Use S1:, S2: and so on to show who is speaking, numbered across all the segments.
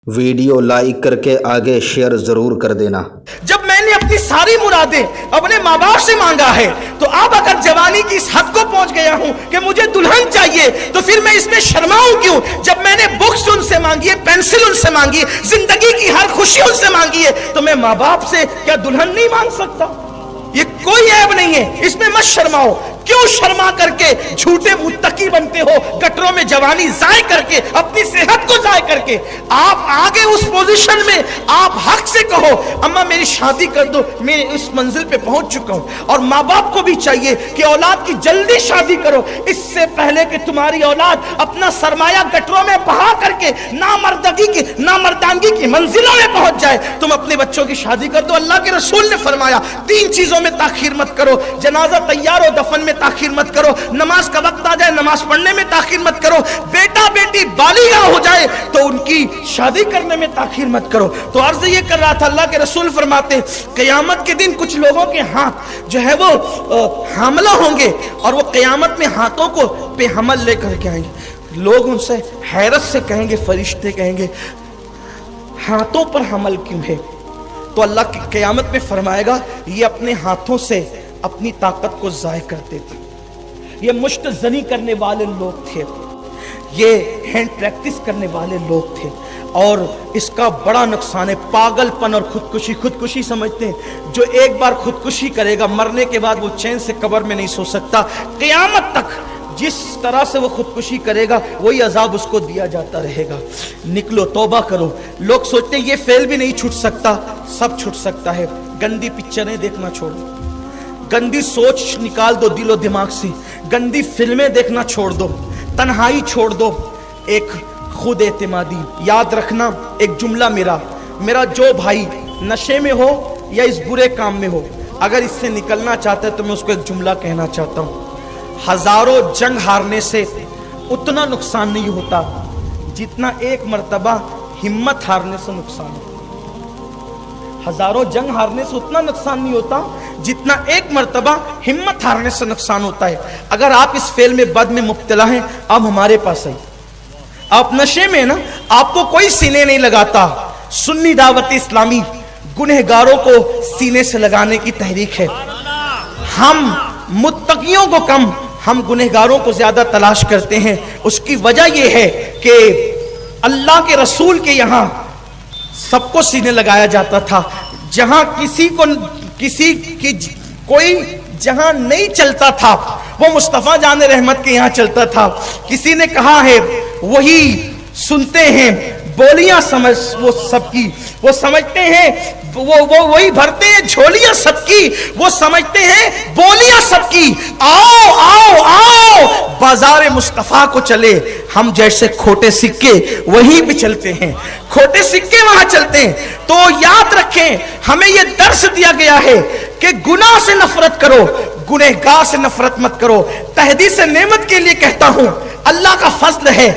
S1: Video like करके आगे share जरूर कर देना।
S2: जब मैंने अपनी सारी मुरादें अपने माँ बाप से मांगा है, तो अब अगर जवानी की इस हद को पहुंच गया हूं कि मुझे दुल्हन चाहिए, तो फिर मैं इसमें शर्माऊं क्यों? जब मैंने बुक्स उनसे मांगी है, पेंसिल उनसे मांगी है, जिंदगी की हर खुशी उनसे मांगी है, तो मैं माँ बाप से क्या दुल्हन नहीं मांग सकता? ये कोई ऐब नहीं है, इसमें मत शर्माओ। क्यों शर्मा करके झूठे मुत्तकी बनते हो, गटरों में जवानी जाय करके, अपनी सेहत को जाय करके? आप आगे उस पोजीशन में आप हक से कहो, अम्मा मेरी शादी कर दो, मैं इस मंजिल पे पहुंच चुका हूं। और माँ बाप को भी चाहिए कि औलाद की जल्दी शादी करो, इससे पहले कि तुम्हारी औलाद अपना सरमाया गटरों में बहा करके नामर्दांगी की मंजिलों में पहुंच जाए। तुम अपने बच्चों की शादी कर दो। अल्लाह के रसूल ने फरमाया 3 चीजों में ताखीर मत करो। जनाजा तैयार हो, दफन में ताखीर मत करो। नमाज का वक्त आ जाए, नमाज पढ़ने में ताखीर मत करो। बेटा बेटी बालिगा हो जाए तो उनकी शादी करने में ताखीर मत करो। तो अर्ज ये कर रहा था, अल्लाह के रसूल फरमाते क़यामत के दिन कुछ लोगों के हाथ जो है वो हामला होंगे, और वो क़यामत में हाथों को पे हमल लेकर के आएंगे। लोग उनसे हैरत से कहेंगे, फरिश्ते कहेंगे हाथों पर हमल क्यों है? तो अल्लाह की क़यामत में फरमाएगा ये अपने हाथों से अपनी ताकत को ज़ाय करते थे, ये मुश्त ज़नी करने वाले लोग थे, ये हैंड प्रैक्टिस करने वाले लोग थे। और इसका बड़ा नुकसान है पागलपन और खुदकुशी समझते हैं। जो एक बार खुदकुशी करेगा, मरने के बाद वो चैन से कब्र में नहीं सो सकता। क़यामत तक जिस तरह से वो खुदकुशी करेगा वही अजाब उसको दिया जाता रहेगा। निकलो, तौबा करो। लोग सोचते हैं ये फेल भी नहीं छूट सकता, सब छूट सकता है। गंदी पिक्चरें देखना छोड़ो, गंदी सोच निकाल दो दिलो दिमाग से, गंदी फिल्में देखना छोड़ दो, तन्हाई छोड़ दो, एक खुद एतमादी। याद रखना एक जुमला मेरा जो भाई नशे में हो या इस बुरे काम में हो, अगर इससे निकलना चाहता है तो मैं उसको एक जुमला कहना चाहता हूँ, हजारों जंग हारने से उतना नुकसान नहीं होता जितना एक मर्तबा हिम्मत हारने से नुकसान होता। हजारों जंग हारने से उतना नुकसान नहीं होता जितना एक मर्तबा हिम्मत हारने से नुकसान होता है। अगर आप इस फेल में बद में मुब्तला हैं, अब हमारे पास है। आप नशे में ना, आपको कोई सीने नहीं लगाता। सुन्नी दावत इस्लामी गुनहगारों को सीने से लगाने की तहरीक है। हम मुत्तकियों को कम, हम गुनहगारों को ज्यादा तलाश करते हैं। उसकी वजह यह है कि अल्लाह के रसूल के यहाँ सबको सीने लगाया जाता था। जहां किसी की कोई जहां नहीं चलता था, वो मुस्तफा जान रहमत के यहाँ चलता था। किसी ने कहा है वही सुनते हैं बोलियां समझ वो सबकी, वो समझते हैं वो वही भरते हैं झोलियां सबकी, वो समझते हैं बोलियां सबकी। आओ आओ आओ बाजार मुस्तफा को चले, हम जैसे खोटे सिक्के वहीं पे चलते हैं, खोटे सिक्के वहां चलते हैं। तो याद रखें, हमें यह दर्स दिया गया है कि गुनाह से नफरत करो, गुनहगार से नफरत मत करो। तहदीस नेमत के लिए कहता हूं, अल्लाह का फजल है,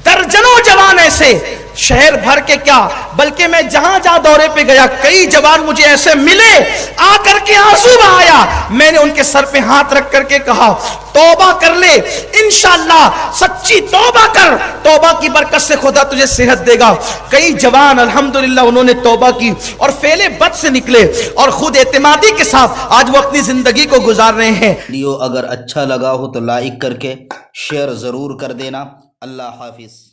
S2: दर्जनों जवान ऐसे शहर भर के क्या बल्कि मैं जहां जहां दौरे पे गया, कई जवान मुझे ऐसे मिले, आकर के आंसू बहाया। मैंने उनके सर पे हाथ रख करके कहा तौबा कर ले, इंशाअल्लाह सच्ची तौबा कर, तौबा की बरकत से खुदा तुझे सेहत देगा। कई जवान अल्हम्दुलिल्लाह उन्होंने तौबा की और फेले बद से निकले और खुद एतमादी के साथ आज वो अपनी जिंदगी को गुजार रहे हैं।
S1: वीडियो अगर अच्छा लगा हो तो लाइक करके शेयर जरूर कर देना। अल्लाह हाफिज।